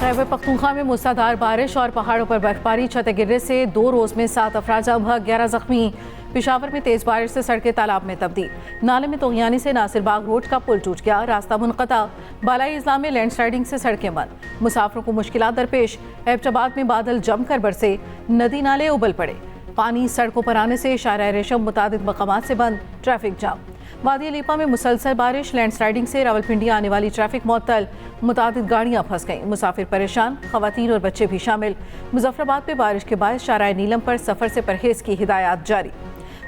खैबर पख्तूनख्वा में मूसलाधार बारिश और पहाड़ों पर बर्फबारी, छतें गिरने से 2 रोज में 7 अफराद जाँ बहक, 11 जख्मी। पेशावर में तेज बारिश से सड़कें तालाब में तब्दील, नाले में तोहियानी से नासिरबाग रोड का पुल टूट गया, रास्ता मुनक़ता। बालाई इजला में लैंडस्लाइडिंग से सड़कें बंद, मुसाफिरों को मुश्किलात दरपेश। एबटाबाद में बादल जमकर बरसे, नदी नाले उबल पड़े, पानी सड़कों पर आने से शारा रेशम मुतादिद मकामात से बंद, ट्रैफिक जाम। वादी लीपा में मुसलसल बारिश, लैंडस्लाइडिंग से रावलपिंडी आने वाली ट्रैफिक मुअत्तल, मुतादिद गाड़ियां फंस गईं, मुसाफिर परेशान, खवातीन और बच्चे भी शामिल। मुजफ्फराबाद में बारिश के बाद शारा नीलम पर सफर से परहेज की हिदायत जारी।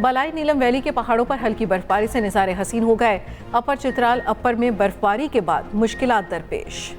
बालाई नीलम वैली के पहाड़ों पर हल्की बर्फबारी से निज़ारे हसीन हो गए। अपर चित्राल अपर में बर्फबारी के बाद मुश्किलात दरपेश।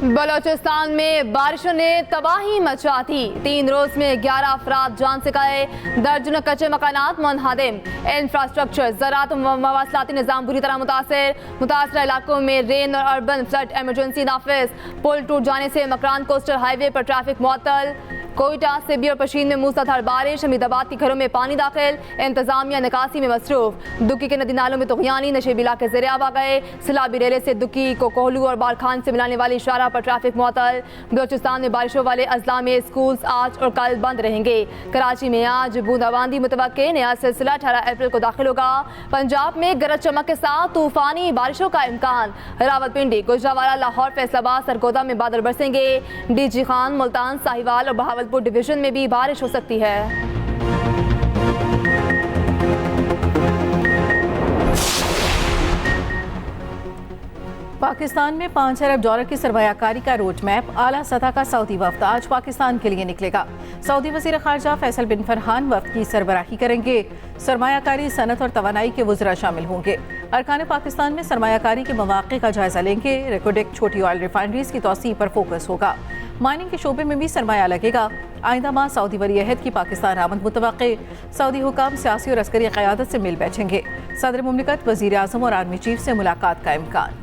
बलोचिस्तान में बारिशों ने तबाही मचा दी, 3 रोज में 11 अफराद जान से गए, दर्जनों कच्चे मकानात मुनहदिम। इंफ्रास्ट्रक्चर, ज़राअत व मवासलाती निज़ाम बुरी तरह मुतासर इलाकों में रेन और अर्बन फ्लड इमरजेंसी नाफिज। पुल टूट जाने से मकरान कोस्टल हाईवे पर ट्रैफिक मुअत्तल। कोयटा, सिबी और पशीन में मूसलाधार बारिश, हमीदाबाद के घरों में पानी दाखिल, इंतजामिया निकासी में मसरूफ। दुक्की के नदी नालों में तुगयानी, नशेबी इलाके ज़ेर आब आ गए। सिलाबी रेले से दुक्की को कोहलू और बालखान से मिलाने वाली शाहराह पर ट्रैफिक मुअत्तल। बलोचिस्तान में बारिशों वाले अजला में स्कूल्स आज और कल बंद रहेंगे। कराची में आज बूंदाबांदी मुतवक्के, नया सिलसिला 18 अप्रैल को दाखिल होगा। पंजाब में गरज चमक के साथ तूफानी बारिशों का इम्कान। रावलपिंडी, गुजरावाला, लाहौर, फैसलाबाद, सरगोदा में बादल बरसेंगे। डीजी खान, मुल्तान, साहिवाल और बहावलपुर डिवीजन में भी बारिश हो सकती है। पाकिस्तान में 5 अरब डॉलर की सरमायाकारी का रोड मैप, आला सतह का सऊदी वफ्द आज पाकिस्तान के लिए निकलेगा। सऊदी वज़ीर ख़ारजा फैसल बिन फरहान वफ्द की सरबराही करेंगे। सरमायाकारी, सनत और तवानाई के वज़रा शामिल होंगे। अरकान पाकिस्तान में सरमायाकारी के मौक़े का जायजा लेंगे। रेकोडेक, छोटी ऑयल रिफाइनरीज की तौसीह पर फोकस होगा। माइनिंग के शोबे में भी सरमाया लगेगा। आइंदा माह सऊदी वली अहद की पाकिस्तान आमद मुतवक्के। सऊदी हुकाम, सियासी और अस्करी क़यादत से मिल बैठेंगे। सदर मुमलिकत, वज़ीर आज़म और आर्मी चीफ से मुलाकात का इम्कान।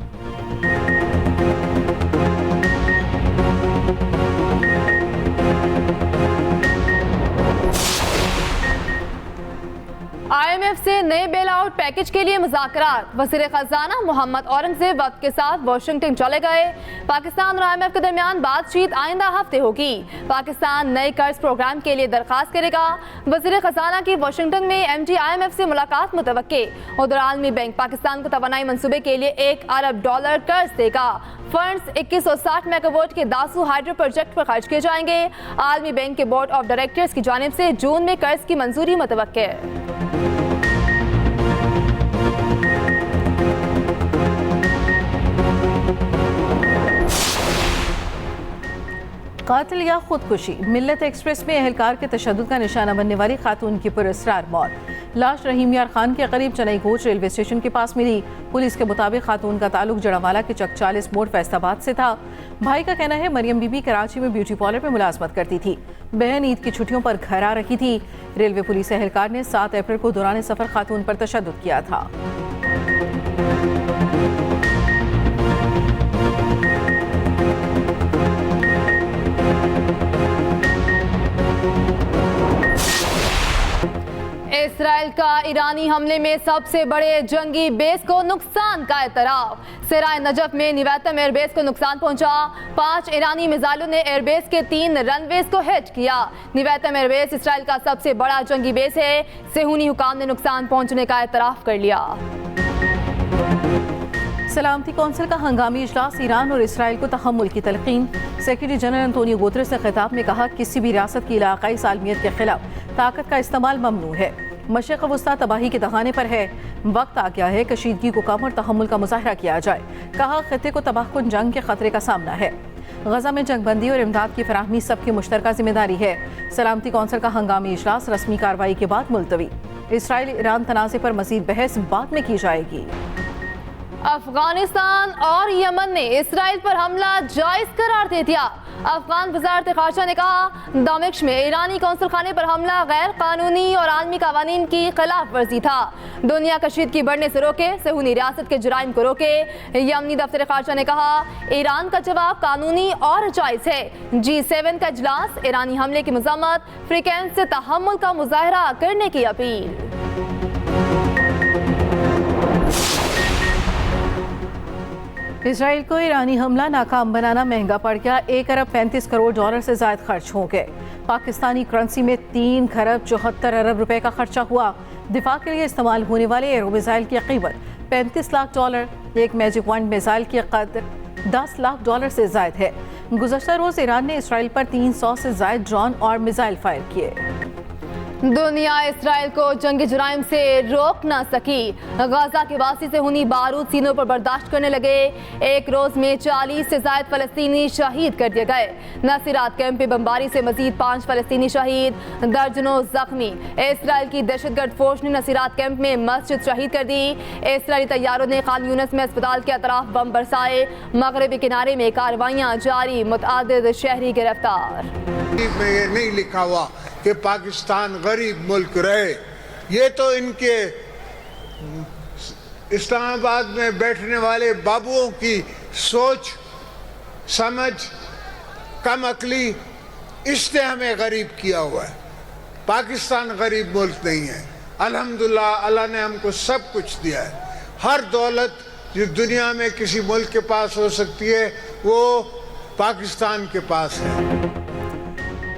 IMF से नए बेल आउट पैकेज के लिए मुज़ाकरात। वज़ीर ख़ज़ाना मोहम्मद औरंगज़ेब वक्त के साथ वाशिंगटन चले गए। पाकिस्तान और IMF के दरमियान बातचीत आइंदा हफ्ते होगी। पाकिस्तान नए कर्ज प्रोग्राम के लिए दरख्वास्त करेगा। वज़ीर ख़ज़ाना की वाशिंगटन में MD IMF से मुलाकात मुतवक्के। उधर आलमी बैंक पाकिस्तान को तवानाई मंसूबे के लिए 1 अरब डॉलर कर्ज देगा। फंड्स 2160 मेगावाट के दासू हाइड्रो प्रोजेक्ट पर खर्च किए जाएंगे। आलमी बैंक के बोर्ड ऑफ डायरेक्टर्स की जानिब से जून में कर्ज की मंजूरी मुतवक्के। कातिल या खुदकुशी, मिल्लत एक्सप्रेस में अहलकार के तशद्दुद का निशाना बनने वाली खातून की पुरअसरार मौत। लाश रहीम यार खान के करीब चेन्नई कोच रेलवे स्टेशन के पास मिली। पुलिस के मुताबिक खातून का ताल्लुक जड़ावाला के चक 40 मोड़ फैसलाबाद से था। भाई का कहना है मरियम बीबी कराची में ब्यूटी पार्लर में मुलाजमत करती थी। बहन ईद की छुट्टियों पर घर आ रही थी। रेलवे पुलिस अहलकार ने 7 अप्रैल को दौरान सफर खातून पर तशद्दुद किया था। इसराइल का ईरानी हमले में सबसे बड़े जंगी बेस को नुकसान का एतराफ। सराय नजफ में निवैतम एयरबेस को नुकसान पहुंचा। 5 ईरानी मिसाइलों ने एयरबेस के 3 रनवेज को हिट किया। निवैतम एयरबेस इसराइल का सबसे बड़ा जंगी बेस है। सेहूनी हुकाम ने नुकसान पहुंचने का एतराफ कर लिया। सलामती कौंसिल का हंगामी इजलास, ईरान और इसराइल को तहम्मुल की तलकीन। सेक्रेटरी जनरल अंतोनियो गुतरेस ने खिताब में कहा, किसी भी रियासत की इलाकाई सालमियत के खिलाफ ताकत का इस्तेमाल ममनू है। मशरिक़ वस्ता तबाही के दहाने पर है। वक्त आ गया है कशीदगी को कम और तहम्मुल का मुजाहरा किया जाए। कहा, खित्ते को तबाहकुन जंग के खतरे का सामना है। गजा में जंगबंदी और इमदाद की फराहमी सबकी मुश्तरका जिम्मेदारी है। सलामती कौंसिल का हंगामी इजलास रस्मी कार्रवाई के बाद मुलतवी। इसराइल ईरान तनाज़े पर मजीद बहस बाद में की जाएगी। अफगानिस्तान और यमन ने इसराइल पर हमला जायज करार दे दिया। अफगान वज़ारत ख़ारजा ने कहा, दामिश्क में ईरानी कौंसल खाने पर हमला गैर कानूनी और आलमी कवानीन की खिलाफ वर्जी था। दुनिया कशीदगी बढ़ने से रोके, सेहूनी रियासत के जुराइम को रोके। यमनी दफ्तर ख़ारजा ने कहा, ईरान का जवाब कानूनी और जायज़ है। G7 का इजलास, ईरानी हमले की मज़म्मत, फ्रीकेंस से तहम्मुल का मुजाहरा करने की अपील। इसराइल को ईरानी हमला नाकाम बनाना महंगा पड़ गया। 1 अरब 35 करोड़ डॉलर से ज्यादा खर्च हो गए। पाकिस्तानी करेंसी में 3 खरब 74 अरब रुपए का खर्चा हुआ। दिफा के लिए इस्तेमाल होने वाले एरो मिसाइल की कीमत 35 लाख डॉलर, एक मैजिक वन मिसाइल की कदर 10 लाख डॉलर से ज्यादा है। गुज़श्ता रोज ईरान ने इसराइल पर 300 से ज्यादा ड्रोन और मिसाइल फायर किए। दुनिया इसराइल को जंगी जुराइम से रोक ना सकी। गाजा के वासी से हुनी बारूद सीनों पर बर्दाश्त करने लगे। एक रोज में 40 से ज्यादा फलस्तीनी शहीद कर दिए गए। नसीरात कैंप पे बमबारी से मजीद 5 फलस्तीनी शहीद, दर्जनों जख्मी। इसराइल की दहशतगर्द फोर्स ने नसीरात कैंप में मस्जिद शहीद कर दी। इसराइली तैयारों ने खान यूनिस में अस्पताल के अतराफ बम बरसाए। मगरबी किनारे में कार्रवाइयां जारी, मुतअद्दिद शहरी गिरफ्तार। में नहीं लिखा हुआ कि पाकिस्तान गरीब मुल्क रहे। ये तो इनके इस्लामाबाद में बैठने वाले बाबुओं की सोच समझ कम अकली, इसने हमें गरीब किया हुआ है। पाकिस्तान गरीब मुल्क नहीं है। अल्हम्दुलिल्लाह अल्लाह ने हमको सब कुछ दिया है। हर दौलत जो दुनिया में किसी मुल्क के पास हो सकती है वो पाकिस्तान के पास है।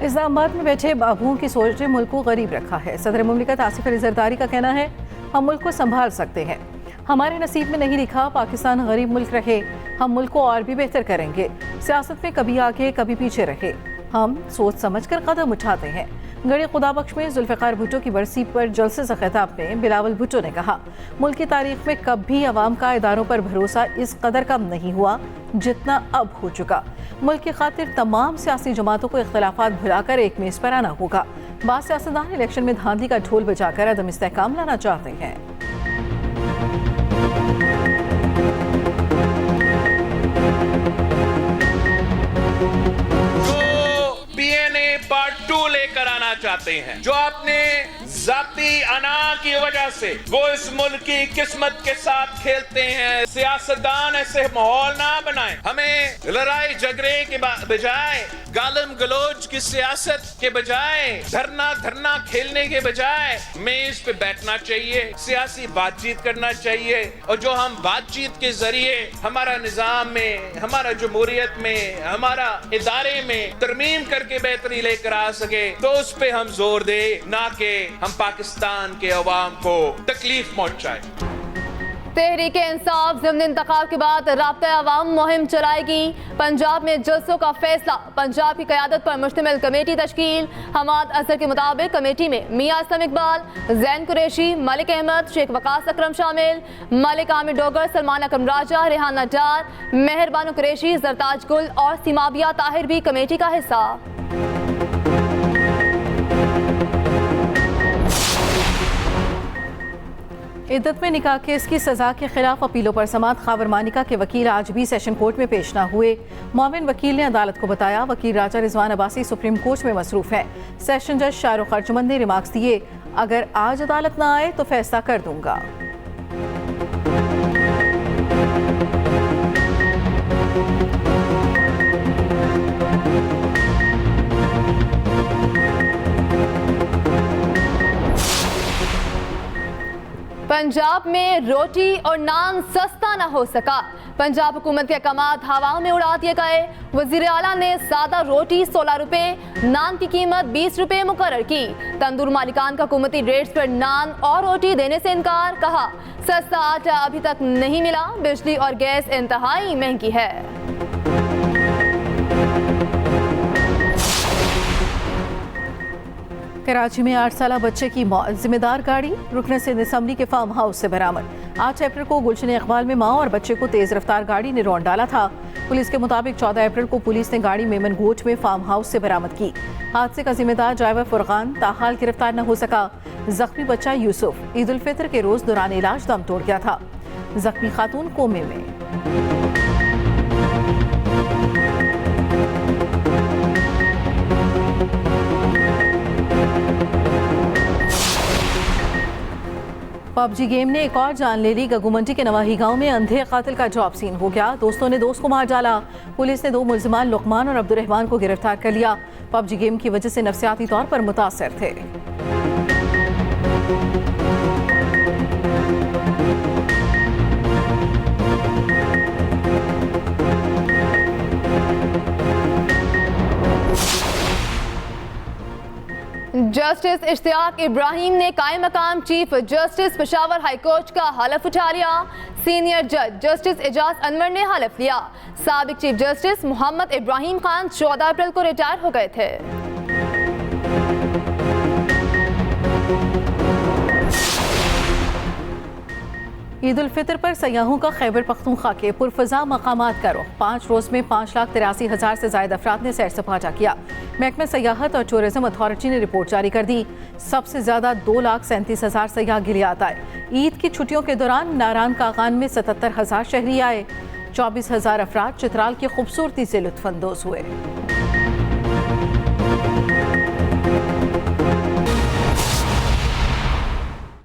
इस्लामाबाद में बैठे बाबुओं की सोच ने मुल्क को गरीब रखा है। सदर मुमलिकत आसिफ अली जरदारी का कहना है, हम मुल्क को संभाल सकते हैं। हमारे नसीब में नहीं लिखा पाकिस्तान गरीब मुल्क रहे। हम मुल्क को और भी बेहतर करेंगे। सियासत में कभी आगे कभी पीछे रहे, हम सोच समझ कर कदम उठाते हैं। गड़ी खुदाबख्श में जुल्फ़िकार भुट्टो की बरसी पर जलसे से खिताब में बिलावल भुट्टो ने कहा, मुल्क की तारीख में कभी अवाम का इदारों पर भरोसा इस कदर कम नहीं हुआ जितना अब हो चुका। मुल्क की खातिर तमाम सियासी जमातों को इख्तिलाफात भुलाकर एक मेज पर आना होगा। बाद सियासतदान इलेक्शन में धांधली का ढोल बजाकर अदम इस्तेहकाम लाना चाहते हैं। DNA पार्ट 2 लेकर आना चाहते हैं, जो अपने जाती अना की वजह से वो इस मुल्क की किस्मत के साथ खेलते हैं। सियासतदान ऐसे माहौल ना बनाएं। हमें लड़ाई झगड़े के बजाय, गालम गलोच की सियासत के बजाय, धरना खेलने के बजाय मेज पे बैठना चाहिए, सियासी बातचीत करना चाहिए। और जो हम बातचीत के जरिए हमारा निजाम में, हमारा जमहूरियत में, हमारा इदारे में तरमीम करके बेहतरी लेकर आ सके, तो उस पे हम जोर दे, ना कि हम पाकिस्तान के अवाम को तकलीफ पहुंचाए। तहरीक इंसाफ ज़िम्नी इंतखाब के बाद राब्ता अवाम मुहिम चलाएगी। पंजाब में जलसों का फैसला, पंजाब की क़यादत पर मुश्तमिल कमेटी तश्कील। हमाद अजहर के मुताबिक कमेटी में मियां असलम इकबाल, जैन कुरैशी, मलिक अहमद, शेख वकास अकरम शामिल। मलिक आमिर डोगर, सलमान अकरम राजा, रेहान नड्डार, मेहरबानो कुरैशी, जरताज गुल और सीमाबिया ताहिर भी कमेटी का हिस्सा। इद्दत में निकाह केस की सजा के खिलाफ अपीलों पर समात खावर मानिका के वकील आज भी सेशन कोर्ट में पेश न हुए। मोमिन वकील ने अदालत को बताया, वकील राजा रिजवान अब्बासी सुप्रीम कोर्ट में मसरूफ हैं। सेशन जज शाहरुख अर्जुमंद ने रिमार्क्स दिए, अगर आज अदालत न आए तो फैसला कर दूंगा। पंजाब में रोटी और नान सस्ता न हो सका। पंजाब हुकूमत के अहकामात हवाओं में उड़ा दिए गए। वजीर आला ने सादा रोटी 16 रुपए, नान की कीमत 20 रुपए मुकर्रर की। तंदूर मालिकान का हुकूमती रेट्स पर नान और रोटी देने से इनकार। कहा, सस्ता आटा अभी तक नहीं मिला, बिजली और गैस इंतहाई महंगी है। कराची में 8 साला बच्चे की मौत, जिम्मेदार गाड़ी रुकने से असम्बली के फार्म हाउस से बरामद। 8 अप्रैल को गुलशन इकबाल में मां और बच्चे को तेज रफ्तार गाड़ी ने रौंद डाला था। पुलिस के मुताबिक 14 अप्रैल को पुलिस ने गाड़ी मेमन गोट में फार्म हाउस से बरामद की। हादसे का जिम्मेदार ड्राइवर फुरकान ताहाल गिरफ्तार न हो सका। जख्मी बच्चा यूसुफ ईद उल फितर के रोज दौरान इलाज दम तोड़ गया था। जख्मी खातून कोमे में। पबजी गेम ने एक और जान ले ली। गगुमंडी के नवाही गांव में अंधे कातिल का जॉब सीन हो गया। दोस्तों ने दोस्त को मार डाला। पुलिस ने 2 मुल्जिमान लुकमान और अब्दुर्रहमान को गिरफ्तार कर लिया। पबजी गेम की वजह से नफ्सियाती तौर पर मुतासर थे। जस्टिस इश्तियाक इब्राहिम ने कायम मकाम chief justice Peshawar high court का हलफ उठा लिया। सीनियर जज जस्टिस एजाज अनवर ने हलफ लिया। साबिक चीफ जस्टिस मोहम्मद इब्राहिम खान 14 अप्रैल को रिटायर हो गए थे। ईद उल फितर पर सयाहों का खैबर पख्तूनख्वा के पुरफजा मकामात का रुख। 5 रोज में 5,83,000 से ज्यादा अफराद ने सैर सपाटा किया। महकमा सयाहत और टूरिज्म अथॉरिटी ने रिपोर्ट जारी कर दी। सबसे ज्यादा 2,37,000 सयाह गिलियात आए। ईद की छुट्टियों के दौरान नारान कागान में 77,000 शहरी आए। 24,000 अफराद चित्राल की खूबसूरती से लुत्फानंदोज हुए।